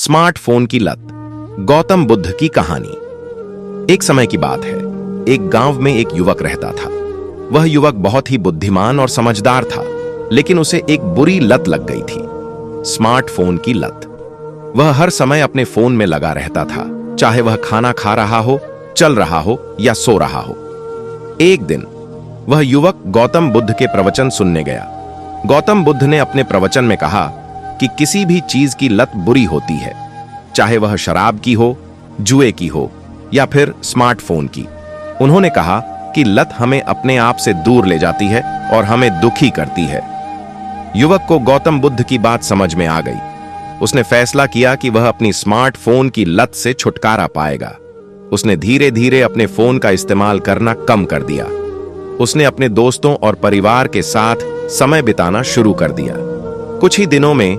Smartphone की लत। गौतम बुद्ध की कहानी। एक समय की बात है, एक गांव में एक युवक रहता था। वह युवक बहुत ही बुद्धिमान और समझदार था, लेकिन उसे एक बुरी लत लग गई थी, स्मार्टफोन की लत। वह हर समय अपने फोन में लगा रहता था, चाहे वह खाना खा रहा हो, चल रहा हो या सो रहा हो। एक दिन वह युवक गौतम बुद्ध के प्रवचन सुनने गया। गौतम बुद्ध ने अपने प्रवचन में कहा कि किसी भी चीज की लत बुरी होती है, चाहे वह शराब की हो, जुए की हो या फिर स्मार्टफोन की। उन्होंने कहा कि लत हमें अपने आप से दूर ले जाती है और हमें दुखी करती है। युवक को गौतम बुद्ध की बात समझ में आ गई। उसने फैसला किया कि वह अपनी स्मार्टफोन की लत से छुटकारा पाएगा। उसने धीरे धीरे अपने फोन का इस्तेमाल करना कम कर दिया। उसने अपने दोस्तों और परिवार के साथ समय बिताना शुरू कर दिया। कुछ ही दिनों में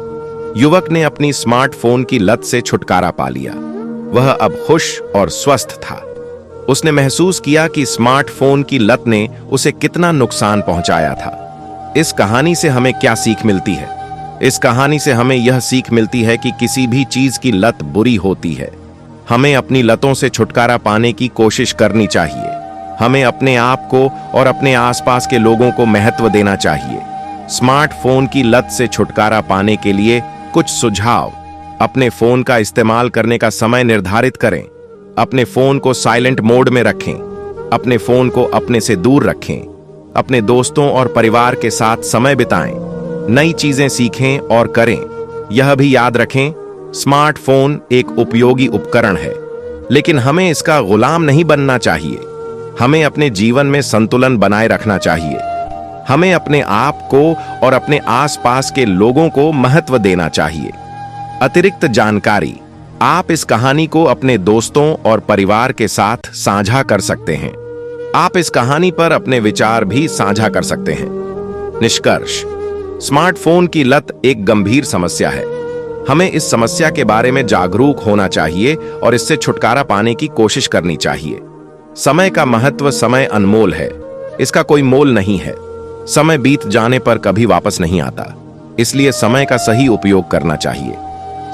युवक ने अपनी स्मार्टफोन की लत से छुटकारा पा लिया। वह अब खुश और स्वस्थ था। उसने महसूस किया कि स्मार्टफोन की लत ने उसे कितना नुकसान पहुंचाया था। इस कहानी से हमें क्या सीख मिलती है? इस कहानी से हमें यह सीख मिलती है कि किसी भी चीज की लत बुरी होती है। हमें अपनी लतों से छुटकारा पाने की कोशिश करनी चाहिए। हमें अपने आप को और अपने आसपास के लोगों को महत्व देना चाहिए। स्मार्टफोन की लत से छुटकारा पाने के लिए कुछ सुझाव। अपने फोन का इस्तेमाल करने का समय निर्धारित करें। अपने फोन को साइलेंट मोड में रखें। अपने फोन को अपने से दूर रखें। अपने दोस्तों और परिवार के साथ समय बिताएं। नई चीजें सीखें और करें। यह भी याद रखें, स्मार्टफोन एक उपयोगी उपकरण है, लेकिन हमें इसका गुलाम नहीं बनना चाहिए। हमें अपने जीवन में संतुलन बनाए रखना चाहिए। हमें अपने आप को और अपने आसपास के लोगों को महत्व देना चाहिए। अतिरिक्त जानकारी। आप इस कहानी को अपने दोस्तों और परिवार के साथ साझा कर सकते हैं। आप इस कहानी पर अपने विचार भी साझा कर सकते हैं। निष्कर्ष, स्मार्टफोन की लत एक गंभीर समस्या है। हमें इस समस्या के बारे में जागरूक होना चाहिए और इससे छुटकारा पाने की कोशिश करनी चाहिए। समय का महत्व। समय अनमोल है, इसका कोई मोल नहीं है। समय बीत जाने पर कभी वापस नहीं आता, इसलिए समय का सही उपयोग करना चाहिए।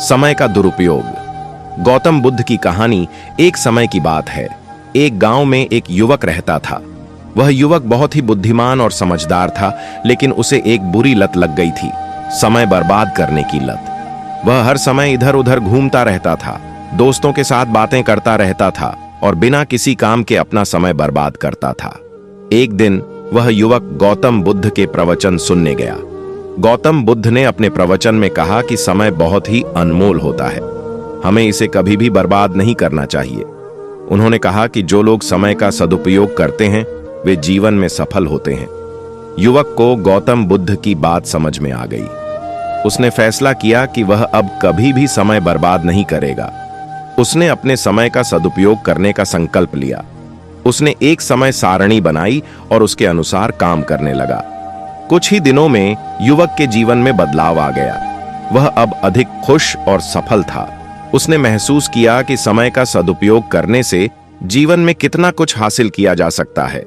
समय का दुरुपयोग। गौतम बुद्ध की कहानी। एक समय की बात है, एक गांव में एक युवक रहता था। वह युवक बहुत ही बुद्धिमान और समझदार था, लेकिन उसे एक बुरी लत लग गई थी, समय बर्बाद करने की लत। वह हर समय इधर उधर घूमता रहता था, दोस्तों के साथ बातें करता रहता था और बिना किसी काम के अपना समय बर्बाद करता था। एक दिन वह युवक गौतम बुद्ध के प्रवचन सुनने गया। गौतम बुद्ध ने अपने प्रवचन में कहा कि समय बहुत ही अनमोल होता है, हमें इसे कभी भी बर्बाद नहीं करना चाहिए। उन्होंने कहा कि जो लोग समय का सदुपयोग करते हैं वे जीवन में सफल होते हैं। युवक को गौतम बुद्ध की बात समझ में आ गई। उसने फैसला किया कि वह अब कभी भी समय बर्बाद नहीं करेगा। उसने अपने समय का सदुपयोग करने का संकल्प लिया। उसने एक समय सारणी बनाई और उसके अनुसार काम करने लगा। कुछ ही दिनों में युवक के जीवन में बदलाव आ गया। वह अब अधिक खुश और सफल था। उसने महसूस किया कि समय का सदुपयोग करने से जीवन में कितना कुछ हासिल किया जा सकता है।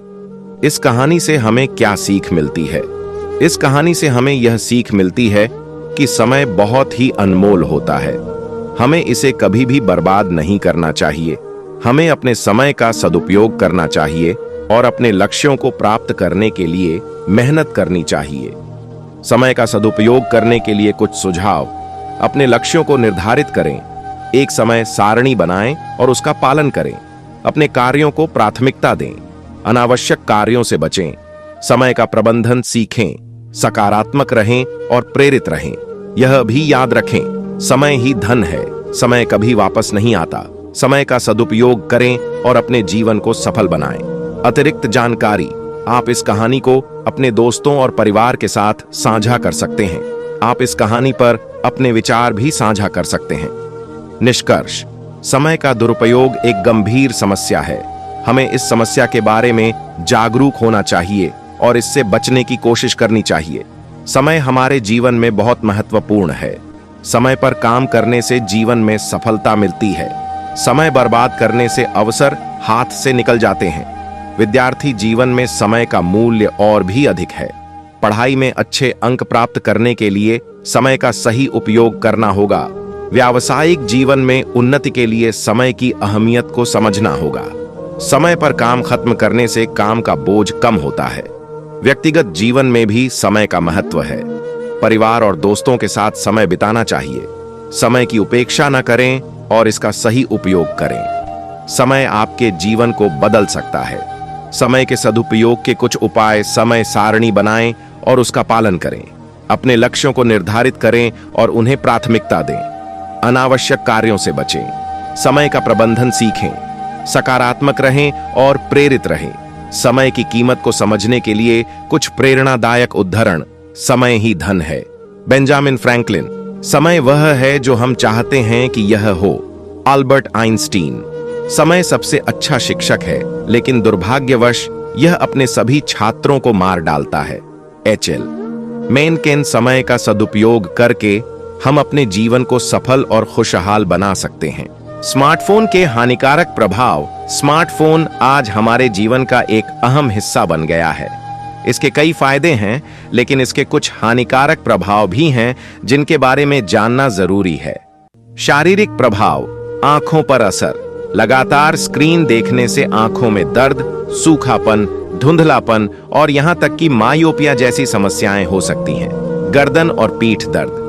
इस कहानी से हमें क्या सीख मिलती है? इस कहानी से हमें यह सीख मिलती है कि समय बहुत ही अनमोल होता है। हमें इसे कभी भी बर्बाद नहीं करना चाहिए। हमें अपने समय का सदुपयोग करना चाहिए और अपने लक्ष्यों को प्राप्त करने के लिए मेहनत करनी चाहिए। समय का सदुपयोग करने के लिए कुछ सुझाव। अपने लक्ष्यों को निर्धारित करें। एक समय सारणी बनाएं और उसका पालन करें। अपने कार्यों को प्राथमिकता दें। अनावश्यक कार्यों से बचें। समय का प्रबंधन सीखें। सकारात्मक रहें और प्रेरित रहें। यह भी याद रखें, समय ही धन है, समय कभी वापस नहीं आता। समय का सदुपयोग करें और अपने जीवन को सफल बनाएं। अतिरिक्त जानकारी। आप इस कहानी को अपने दोस्तों और परिवार के साथ साझा कर सकते हैं। आप इस कहानी पर अपने विचार भी साझा कर सकते हैं। निष्कर्ष, समय का दुरुपयोग एक गंभीर समस्या है। हमें इस समस्या के बारे में जागरूक होना चाहिए और इससे बचने की कोशिश करनी चाहिए। समय हमारे जीवन में बहुत महत्वपूर्ण है। समय पर काम करने से जीवन में सफलता मिलती है। समय बर्बाद करने से अवसर हाथ से निकल जाते हैं। विद्यार्थी जीवन में समय का मूल्य और भी अधिक है। पढ़ाई में अच्छे अंक प्राप्त करने के लिए समय का सही उपयोग करना होगा। व्यावसायिक जीवन में उन्नति के लिए समय की अहमियत को समझना होगा। समय पर काम खत्म करने से काम का बोझ कम होता है। व्यक्तिगत जीवन में भी समय का महत्व है। परिवार और दोस्तों के साथ समय बिताना चाहिए। समय की उपेक्षा न करें और इसका सही उपयोग करें। समय आपके जीवन को बदल सकता है। समय के सदुपयोग के कुछ उपाय: समय सारणी बनाएं और उसका पालन करें। अपने लक्ष्यों को निर्धारित करें और उन्हें प्राथमिकता दें। अनावश्यक कार्यों से बचें। समय का प्रबंधन सीखें। सकारात्मक रहें और प्रेरित रहें। समय की कीमत को समझने के लिए कुछ प्रेरणादायक उद्धरण: समय ही धन है। Benjamin Franklin. समय वह है जो हम चाहते हैं कि यह हो। Albert Einstein. समय सबसे अच्छा शिक्षक है, लेकिन दुर्भाग्यवश यह अपने सभी छात्रों को मार डालता है। एच.एल. मेनकेन। समय का सदुपयोग करके हम अपने जीवन को सफल और खुशहाल बना सकते हैं। स्मार्टफोन के हानिकारक प्रभाव। स्मार्टफोन आज हमारे जीवन का एक अहम हिस्सा बन गया है। इसके कई फायदे हैं, लेकिन इसके कुछ हानिकारक प्रभाव भी हैं जिनके बारे में जानना जरूरी है। शारीरिक प्रभाव। आंखों पर असर। लगातार स्क्रीन देखने से आंखों में दर्द, सूखापन, धुंधलापन और यहां तक कि मायोपिया जैसी समस्याएं हो सकती हैं। गर्दन और पीठ दर्द।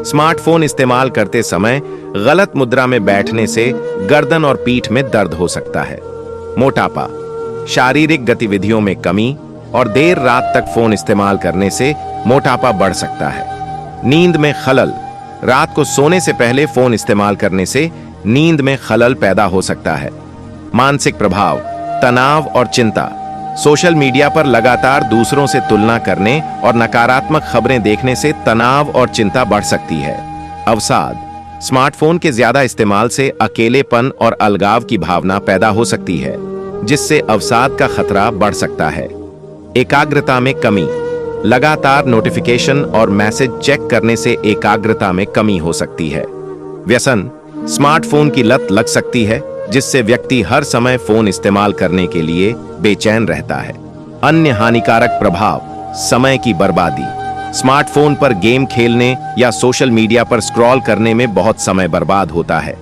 स्मार्टफोन इस्तेमाल करते समय गलत मुद्रा में बैठने से गर्दन और पीठ में दर्द हो सकता है। मोटापा। शारीरिक गतिविधियों में कमी और देर रात तक फोन इस्तेमाल करने से मोटापा बढ़ सकता है। नींद में खलल। रात को सोने से पहले फोन इस्तेमाल करने से नींद में खलल पैदा हो सकता है। मानसिक प्रभाव। तनाव और चिंता। सोशल मीडिया पर लगातार दूसरों से तुलना करने और नकारात्मक खबरें देखने से तनाव और चिंता बढ़ सकती है। अवसाद। स्मार्टफोन के ज्यादा इस्तेमाल से अकेलेपन और अलगाव की भावना पैदा हो सकती है, जिससे अवसाद का खतरा बढ़ सकता है। एकाग्रता में कमी। लगातार नोटिफिकेशन और मैसेज चेक करने से एकाग्रता में कमी हो सकती है। व्यसन। स्मार्टफोन की लत लग सकती है, जिससे व्यक्ति हर समय फोन इस्तेमाल करने के लिए बेचैन रहता है। अन्य हानिकारक प्रभाव। समय की बर्बादी। स्मार्टफोन पर गेम खेलने या सोशल मीडिया पर स्क्रॉल करने में बहुत समय बर्बाद होता है।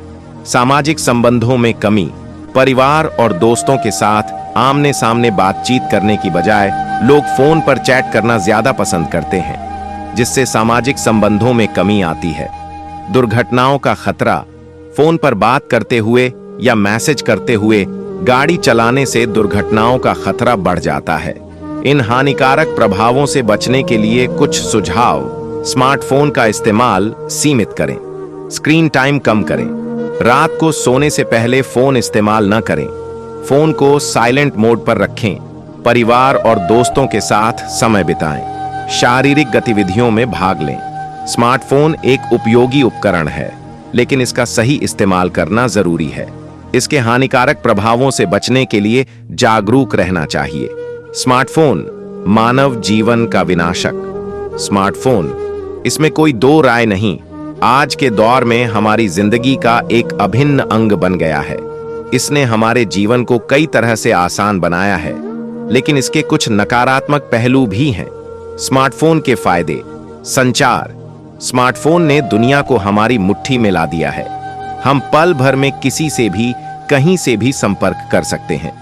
सामाजिक संबंधों में कमी। परिवार और दोस्तों के साथ आमने सामने बातचीत करने की बजाय लोग फोन पर चैट करना ज्यादा पसंद करते हैं, जिससे सामाजिक संबंधों में कमी आती है। दुर्घटनाओं का खतरा। फोन पर बात करते हुए या मैसेज करते हुए गाड़ी चलाने से दुर्घटनाओं का खतरा बढ़ जाता है। इन हानिकारक प्रभावों से बचने के लिए कुछ सुझाव: स्मार्टफोन का इस्तेमाल सीमित करें। स्क्रीन टाइम कम करें। रात को सोने से पहले फोन इस्तेमाल न करें। फोन को साइलेंट मोड पर रखें। परिवार और दोस्तों के साथ समय बिताएं। शारीरिक गतिविधियों में भाग लें। स्मार्टफोन एक उपयोगी उपकरण है, लेकिन इसका सही इस्तेमाल करना जरूरी है। इसके हानिकारक प्रभावों से बचने के लिए जागरूक रहना चाहिए। स्मार्टफोन मानव जीवन का विनाशक। स्मार्टफोन, इसमें कोई दो राय नहीं, आज के दौर में हमारी जिंदगी का एक अभिन्न अंग बन गया है। इसने हमारे जीवन को कई तरह से आसान बनाया है, लेकिन इसके कुछ नकारात्मक पहलू भी हैं। स्मार्टफोन के फायदे। संचार। स्मार्टफोन ने दुनिया को हमारी मुट्ठी में ला दिया है। हम पल भर में किसी से भी कहीं से भी संपर्क कर सकते हैं।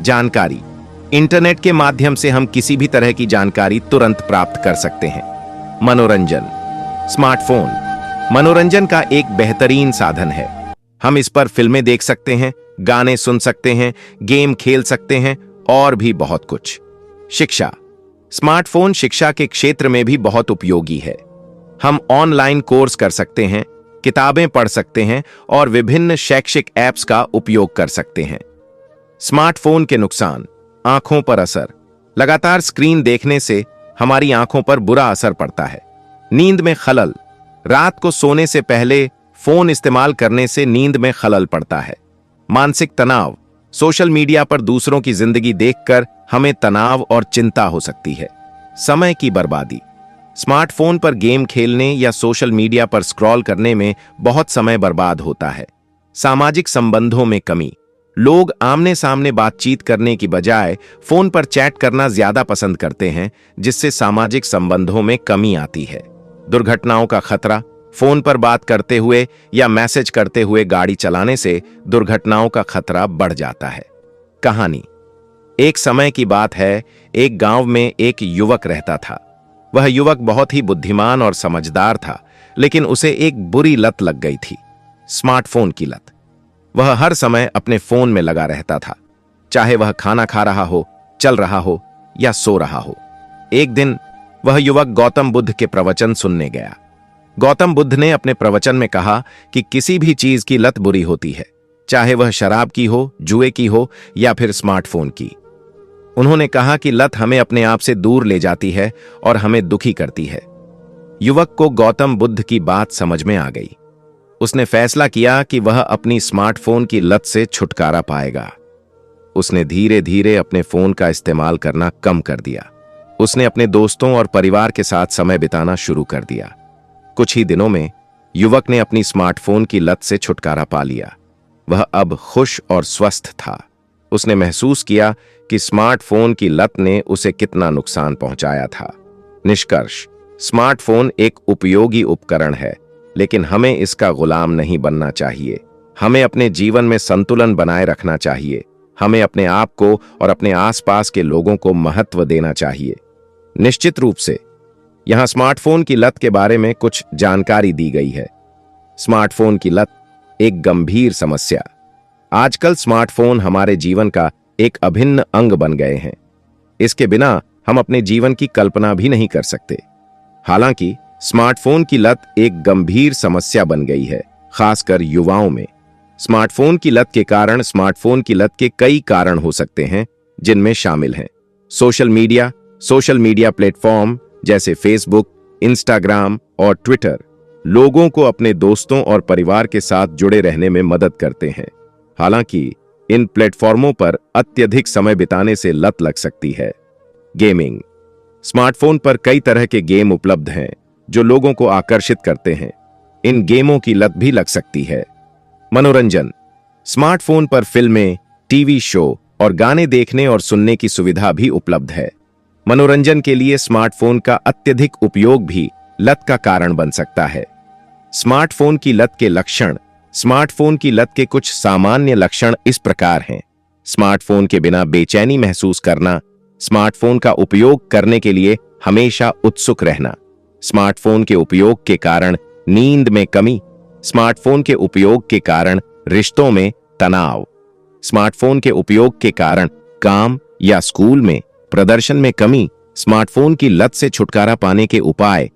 जानकारी। इंटरनेट के माध्यम से हम किसी भी तरह की जानकारी तुरंत प्राप्त कर सकते हैं। मनोरंजन। स्मार्टफोन मनोरंजन का एक बेहतरीन साधन है। हम इस पर फिल्में देख सकते हैं, गाने सुन सकते हैं, गेम खेल सकते हैं और भी बहुत कुछ। शिक्षा। स्मार्टफोन शिक्षा के क्षेत्र में भी बहुत उपयोगी है। हम ऑनलाइन कोर्स कर सकते हैं, किताबें पढ़ सकते हैं और विभिन्न शैक्षिक ऐप्स का उपयोग कर सकते हैं। स्मार्टफोन के नुकसान। आंखों पर असर। लगातार स्क्रीन देखने से हमारी आंखों पर बुरा असर पड़ता है। नींद में खलल। रात को सोने से पहले फोन इस्तेमाल करने से नींद में खलल पड़ता है। मानसिक तनाव। सोशल मीडिया पर दूसरों की जिंदगी देखकर हमें तनाव और चिंता हो सकती है। समय की बर्बादी। स्मार्टफोन पर गेम खेलने या सोशल मीडिया पर स्क्रॉल करने में बहुत समय बर्बाद होता है। सामाजिक संबंधों में कमी। लोग आमने सामने बातचीत करने की बजाय फोन पर चैट करना ज्यादा पसंद करते हैं, जिससे सामाजिक संबंधों में कमी आती है। दुर्घटनाओं का खतरा। फोन पर बात करते हुए या मैसेज करते हुए गाड़ी चलाने से दुर्घटनाओं का खतरा बढ़ जाता है। कहानी। एक समय की बात है, एक गांव में एक युवक रहता था। वह युवक बहुत ही बुद्धिमान और समझदार था, लेकिन उसे एक बुरी लत लग गई थी, स्मार्टफोन की लत। वह हर समय अपने फोन में लगा रहता था, चाहे वह खाना खा रहा हो, चल रहा हो या सो रहा हो। एक दिन वह युवक गौतम बुद्ध के प्रवचन सुनने गया। गौतम बुद्ध ने अपने प्रवचन में कहा कि किसी भी चीज की लत बुरी होती है, चाहे वह शराब की हो, जुए की हो या फिर स्मार्टफोन की। उन्होंने कहा कि लत हमें अपने आप से दूर ले जाती है और हमें दुखी करती है। युवक को गौतम बुद्ध की बात समझ में आ गई। उसने फैसला किया कि वह अपनी स्मार्टफोन की लत से छुटकारा पाएगा। उसने धीरे धीरे अपने फोन का इस्तेमाल करना कम कर दिया। उसने अपने दोस्तों और परिवार के साथ समय बिताना शुरू कर दिया। कुछ ही दिनों में युवक ने अपनी स्मार्टफोन की लत से छुटकारा पा लिया। वह अब खुश और स्वस्थ था। उसने महसूस किया कि स्मार्टफोन की लत ने उसे कितना नुकसान पहुंचाया था। निष्कर्ष। स्मार्टफोन एक उपयोगी उपकरण है, लेकिन हमें इसका गुलाम नहीं बनना चाहिए। हमें अपने जीवन में संतुलन बनाए रखना चाहिए। हमें अपने आप को और अपने आसपास के लोगों को महत्व देना चाहिए। निश्चित रूप से यहां स्मार्टफोन की लत के बारे में कुछ जानकारी दी गई है। स्मार्टफोन की लत एक गंभीर समस्या। आजकल स्मार्टफोन हमारे जीवन का एक अभिन्न अंग बन गए हैं। इसके बिना हम अपने जीवन की कल्पना भी नहीं कर सकते। हालांकि स्मार्टफोन की लत एक गंभीर समस्या बन गई है, खासकर युवाओं में। स्मार्टफोन की लत के कारण स्मार्टफोन की लत के कई कारण हो सकते हैं, जिनमें शामिल हैं सोशल मीडिया प्लेटफॉर्म जैसे फेसबुक, इंस्टाग्राम और ट्विटर लोगों को अपने दोस्तों और परिवार के साथ जुड़े रहने में मदद करते हैं। हालांकि इन प्लेटफॉर्मों पर अत्यधिक समय बिताने से लत लग सकती है। गेमिंग। स्मार्टफोन पर कई तरह के गेम उपलब्ध हैं जो लोगों को आकर्षित करते हैं। इन गेमों की लत भी लग सकती है। मनोरंजन। स्मार्टफोन पर फिल्में, टीवी शो और गाने देखने और सुनने की सुविधा भी उपलब्ध है। मनोरंजन के लिए स्मार्टफोन का अत्यधिक उपयोग भी लत का कारण बन सकता है। स्मार्टफोन की लत के लक्षण। स्मार्टफोन की लत के कुछ सामान्य लक्षण इस प्रकार हैं। स्मार्टफोन के बिना बेचैनी महसूस करना, स्मार्टफोन का उपयोग करने के लिए हमेशा उत्सुक रहना, स्मार्टफोन के उपयोग के कारण नींद में कमी, स्मार्टफोन के उपयोग के कारण रिश्तों में तनाव, स्मार्टफोन के उपयोग के कारण काम या स्कूल में प्रदर्शन में कमी। स्मार्टफोन की लत से छुटकारा पाने के उपाय।